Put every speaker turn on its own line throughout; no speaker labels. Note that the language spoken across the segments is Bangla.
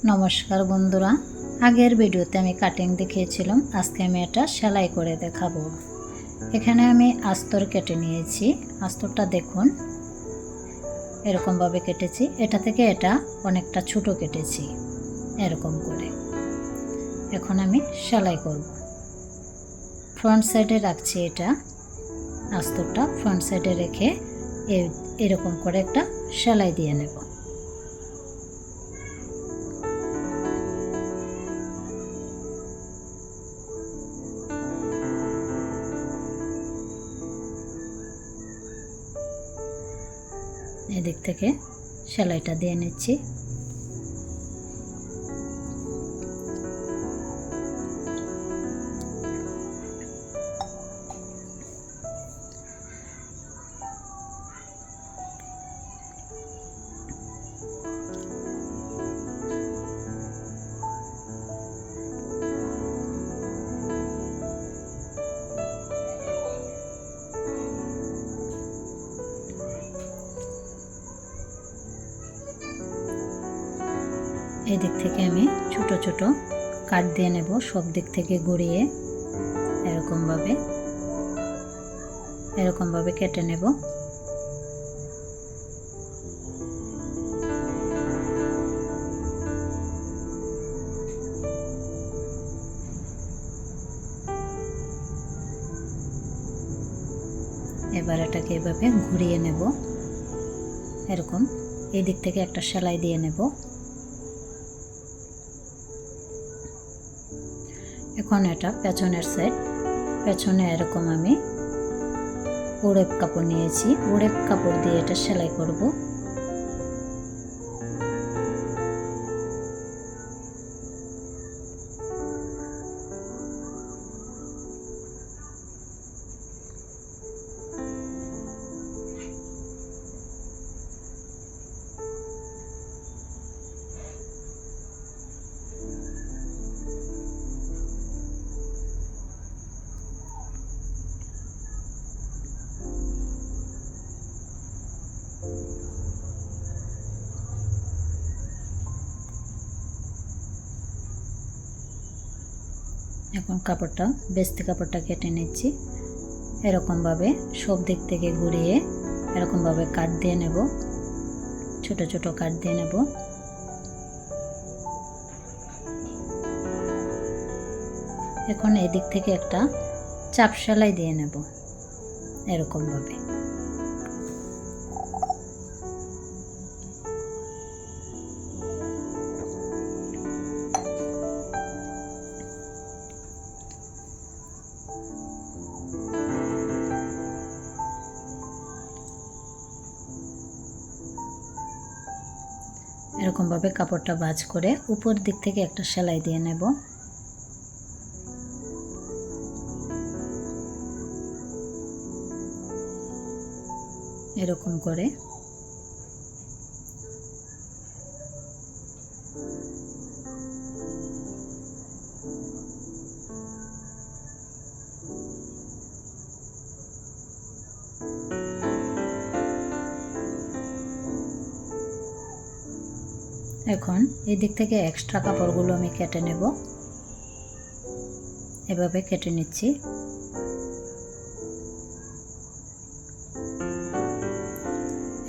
নমস্কার বন্ধুরা, আগের ভিডিওতে আমি কাটিং দেখিয়েছিলাম। আজকে আমি এটা সেলাই করে দেখাবো। এখানে আমি আস্তর কেটে নিয়েছি। আস্তরটা দেখুন, এরকমভাবে কেটেছি। এটা থেকে এটা অনেকটা ছোট কেটেছি, এরকম করে। এখন আমি সেলাই করব। ফ্রন্ট সাইডে রাখছি, এটা আস্তরটা ফ্রন্ট সাইডে রেখে এরকম করে একটা সেলাই দিয়ে নেব। এদিক থেকে সেলাইটা দিয়ে নিচ্ছি। এই দিক থেকে আমি ছোট ছোট কাট দিয়ে নেব, সব দিক থেকে ঘুরিয়ে এরকমভাবে কেটে নেব। এবার এটাকে এভাবে ঘুরিয়ে নেব। এরকম এই দিক থেকে একটা সেলাই দিয়ে নেব। এখন এটা পেছনের সাইড, পেছনে এরকম আমি উড়েপ কাপড় নিয়েছি। উড়েপ কাপড় দিয়ে এটা সেলাই করব। এখন কাপড়টা বেস্তি কাপড়টা কেটে নিচ্ছি। এরকমভাবে সব দিক থেকে ঘুরিয়ে এরকমভাবে কাট দিয়ে নেব, ছোট ছোট কাট দিয়ে নেব। এখন এই দিক থেকে একটা চাপ সেলাই দিয়ে নেব, এরকমভাবে। এরকমভাবে কাপড়টা ভাঁজ করে উপর দিক থেকে একটা সেলাই দিয়ে নেব। এরকম করে এখন এই দিক থেকে এক্সট্রা কাপড়গুলো আমি কেটে নেব। এভাবে কেটে নিচ্ছি।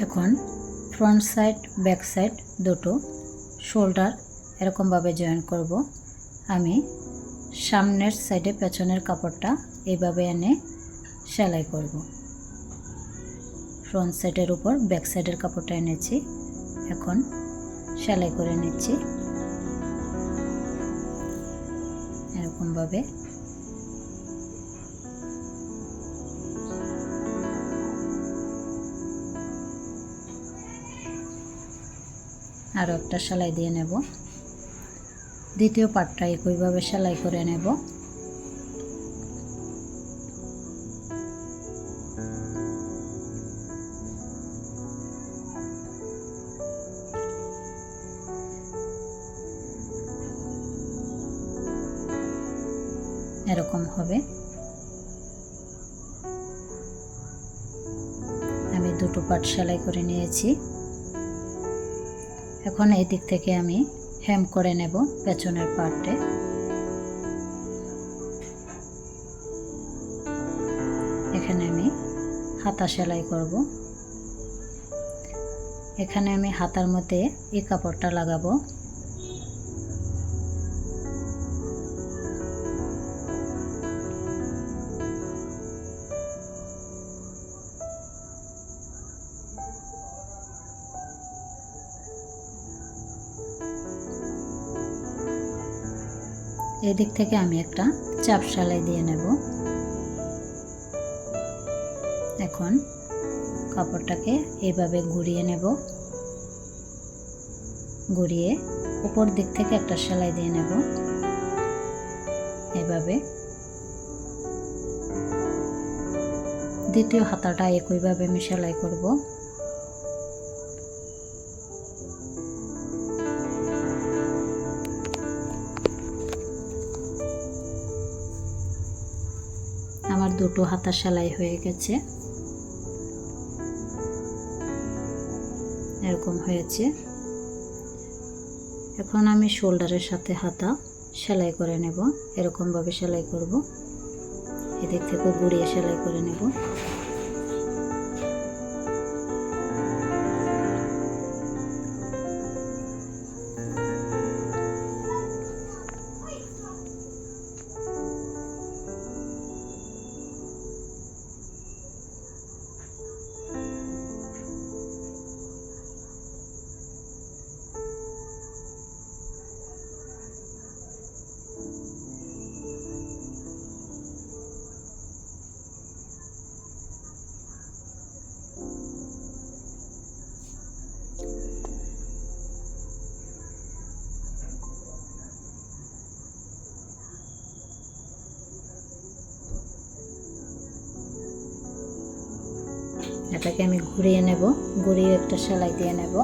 এখন ফ্রন্ট সাইড ব্যাক সাইড দুটো শোল্ডার এরকমভাবে জয়েন করব। আমি সামনের সাইডে পেছনের কাপড়টা এইভাবে এনে সেলাই করব। ফ্রন্ট সাইডের উপর ব্যাক সাইডের কাপড়টা এনেছি, এখন সেলাই করে নিচ্ছি এরকমভাবে। আরও একটা সেলাই দিয়ে নেব। দ্বিতীয় পার্টটা একইভাবে সেলাই করে নেব। এরকম হবে। আমি দুটো পার্ট সেলাই করে নিয়েছি। এখন এই দিক থেকে আমি হেম করে নেব পেছনের পার্টে। এখানে আমি হাতা সেলাই করব। এখানে আমি হাতার মধ্যে এই কাপড়টা লাগাবো। এদিক থেকে আমি একটা চাপ সেলাই দিয়ে নেব। এখন কাপড়টাকে এইভাবে ঘুরিয়ে নেব। ঘুরিয়ে উপর দিক থেকে একটা সেলাই দিয়ে নেব। এভাবে দ্বিতীয় হাতাটা একইভাবে আমি সেলাই করব। আমার দুটো হাতা সেলাই হয়ে গেছে, এরকম হয়েছে। এখন আমি শোল্ডারের সাথে হাতা সেলাই করে নেব। এরকম ভাবে সেলাই করব। এদিক থেকে ঘুরিয়ে সেলাই করে নেব। এটাকে আমি ঘুরিয়ে নেব। ঘুরিয়ে একটা সেলাই দিয়ে নেব।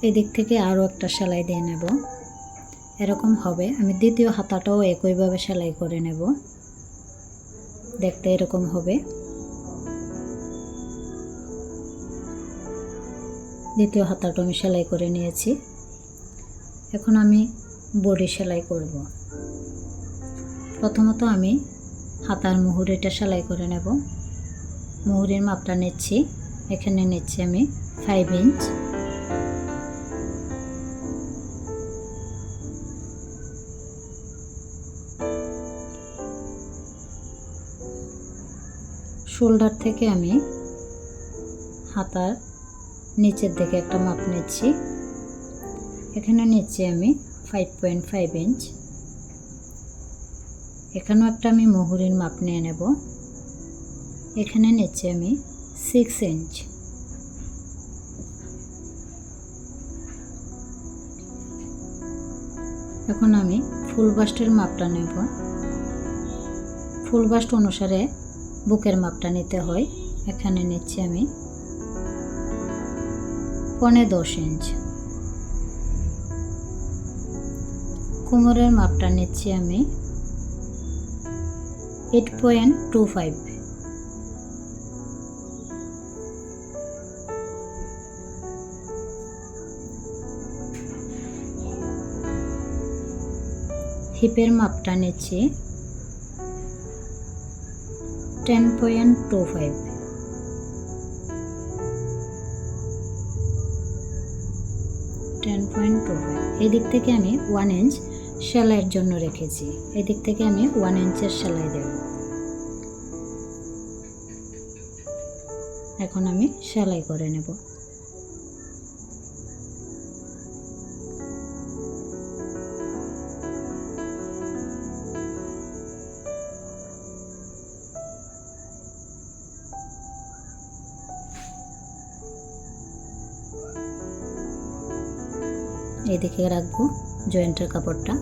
এদিক থেকে আরও একটা সেলাই দিয়ে নেব। এরকম হবে। আমি দ্বিতীয় হাতাটাও একইভাবে সেলাই করে নেব। দেখতে এরকম হবে। দ্বিতীয় হাতাটা আমি সেলাই করে নিয়েছি। এখন আমি বডি সেলাই করব। প্রথমত আমি হাতার মুহুরিটা সেলাই করে নেব। মুহুরির মাপটা নিচ্ছি। এখানে নিচ্ছি আমি 5 ইঞ্চ। শোল্ডার থেকে আমি হাতার নিচের দিকে একটা মাপ নিচ্ছি। এখানে নিচ্ছি আমি 5.5 ইঞ্চ। এখানেও একটা আমি মুহুরির মাপ নিয়ে নেব। এখানে নিচ্ছি আমি 6 ইঞ্চ। এখন আমি ফুল বাস্টের মাপটা নেব। ফুল বাস্ট অনুসারে বুকের মাপটা নিতে হয়। এখানে নিচ্ছি আমি 10.5 ইঞ্চ। কোমরের মাপটা নিচ্ছি আমি 8.25। হিপের মাপটা নিচ্ছি 10.25। এদিক থেকে আমি 1 ইঞ্চ সেলাইয়ের জন্য রেখেছি। এদিক থেকে আমি 1 ইঞ্চের সেলাই দেব। এখন আমি সেলাই করে নেব। এদিকে রাখবো। জয়েন্টের কাপড়টা।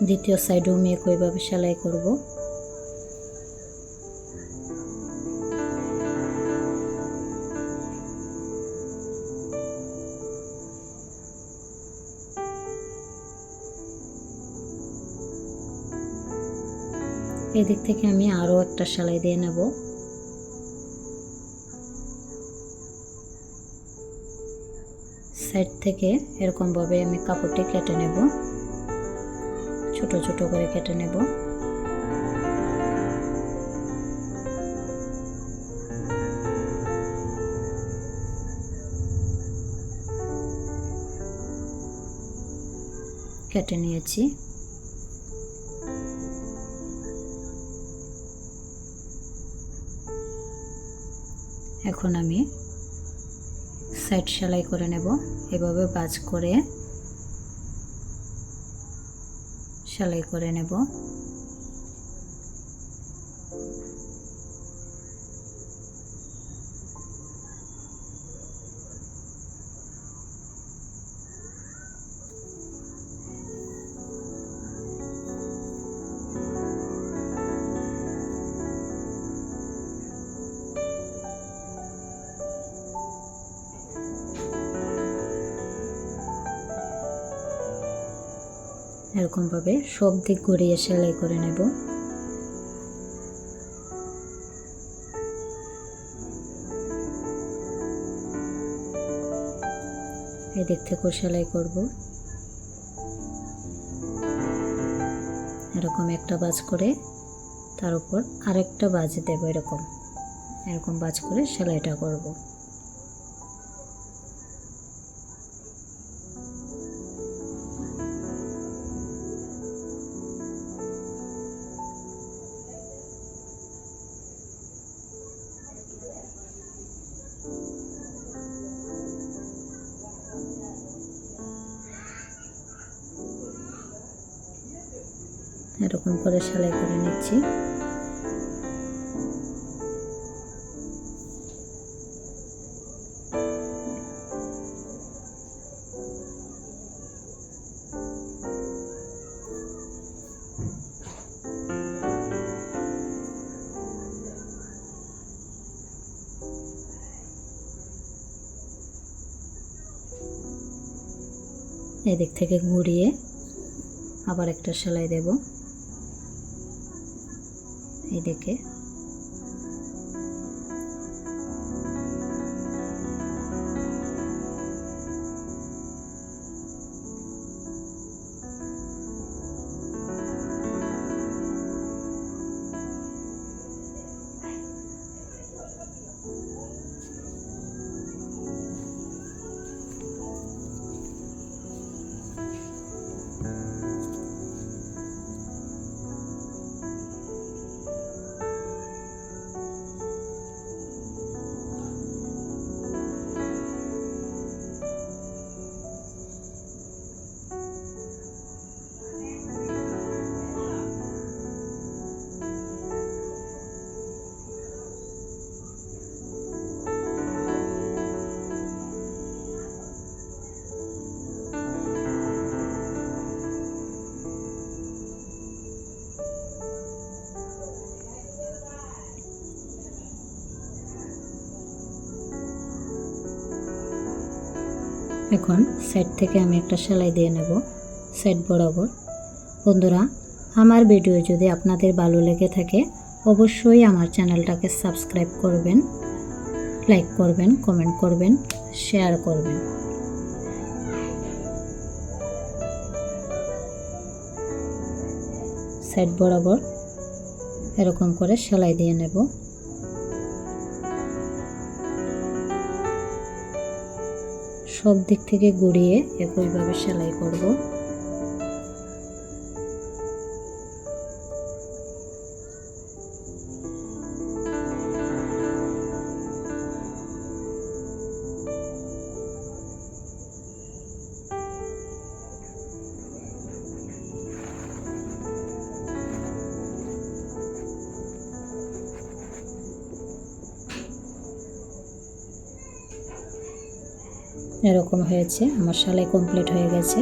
দ্বিতীয় সাইডেও আমি একইভাবে সেলাই করব। এদিক থেকে আমি আরও একটা সেলাই দিয়ে নেব। সাইড থেকে এরকমভাবে আমি কাপড়টি কেটে নেব, ছোট ছোট করে কেটে নেব। কেটে নিয়েছি। এখন আমি সাইড সেলাই করে নেব। এভাবে ভাঁজ করে সেলাই করে নেব। এরকমভাবে সব দিক ঘুরিয়ে সেলাই করে নেব। এদিক থেকেও সেলাই করব। এরকম একটা ভাঁজ করে তার উপর আরেকটা ভাঁজ দেব। এরকম ভাঁজ করে সেলাইটা করব। এরকম করে সেলাই করে নিচ্ছি। এদিক থেকে ঘুরিয়ে আবার একটা সেলাই দেব। এদিকে এখন সাইড থেকে আমি একটা সেলাই দিয়ে নেব সাইড বরাবর। বন্ধুরা, আমার ভিডিও যদি আপনাদের ভালো লেগে থাকে অবশ্যই আমার চ্যানেলটাকে সাবস্ক্রাইব করবেন, লাইক করবেন, কমেন্ট করবেন, শেয়ার করবেন। সাইড বরাবর এরকম করে সেলাই দিয়ে নেব। সব দিক থেকে ঘুরিয়ে একইভাবে সেলাই করব। এরকম হয়েছে, আমার সেলাই কমপ্লিট হয়ে গেছে।